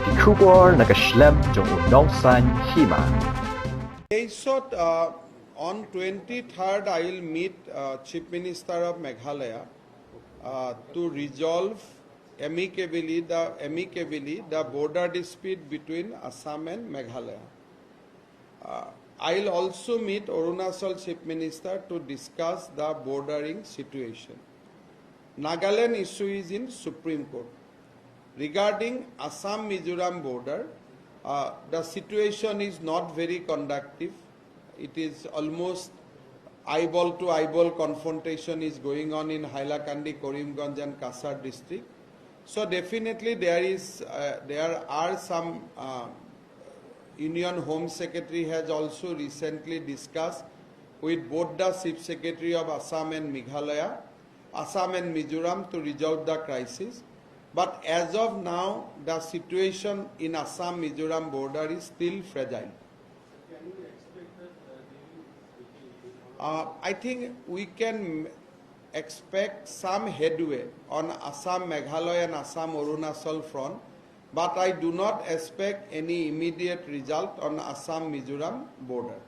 Kikubor nakaslem jong unongsan hima. On 23rd, I will meet Chief Minister of Meghalaya to resolve amicably the border dispute between Assam and Meghalaya. I will also meet Arunachal Chief Minister to discuss the bordering situation. Nagaland issue is in Supreme Court. Regarding Assam-Mizoram border, the situation is not very conducive. It is almost eyeball to eyeball confrontation is going on in Hailakandi, Karimganj and Kasar district. So definitely there are some Union Home Secretary has also recently discussed with both the Chief Secretary of Assam and Meghalaya, Assam and Mizoram to resolve the crisis. But as of now, the situation in Assam-Mizoram border is still fragile. Can we expect that I think we can expect some headway on Assam-Meghalaya and Assam-Arunachal front, but I do not expect any immediate result on Assam-Mizoram border.